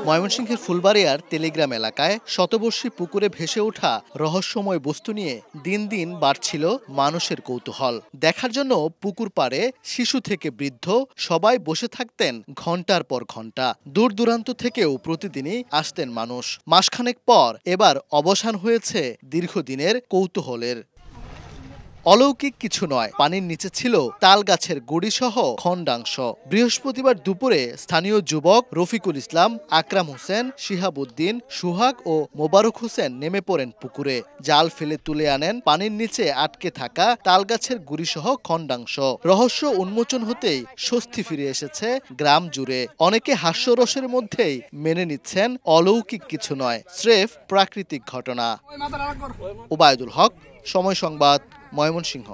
ময়মনসিংহের ফুলবাড়িয়ার তেলিগ্রাম এলাকায় শতবর্ষী পুকুরে ভেসে ওঠা রহস্যময় বস্তু নিয়ে দিন দিন বাড়ছিল মানুষের কৌতূহল। দেখার জন্য পুকুর পাড়ে শিশু থেকে বৃদ্ধ সবাই বসে থাকতেন ঘন্টার পর ঘন্টা। দূর দূরান্ত থেকেও প্রতিদিনই আসতেন মানুষ। মাসখানেক পর এবার অবসান হয়েছে দীর্ঘদিনের কৌতূহলের। অলৌকিক কিছু নয়, পানির নিচে ছিল তাল গাছের গুড়ি সহ খণ্ডাংশ। বৃহস্পতিবার দুপুরে স্থানীয় যুবক রফিকুল ইসলাম, আকরাম হোসেন, শিহাবুদ্দিন, সুহাগ ও মোবারক হোসেন নেমে পড়েন পুকুরে। জাল ফেলে তুলে আনেন পানির নিচে আটকে থাকা তাল গাছের গুড়ি সহ খণ্ডাংশ। রহস্য উন্মোচন হতেই স্বস্তি ফিরে এসেছে গ্রাম জুড়ে। অনেকে হাস্যরসের মধ্যেই মেনে নিচ্ছেন অলৌকিক কিছু নয়, স্রেফ প্রাকৃতিক ঘটনা। ওবায়দুল হক, সময় সংবাদ, ময়মনসিংহ।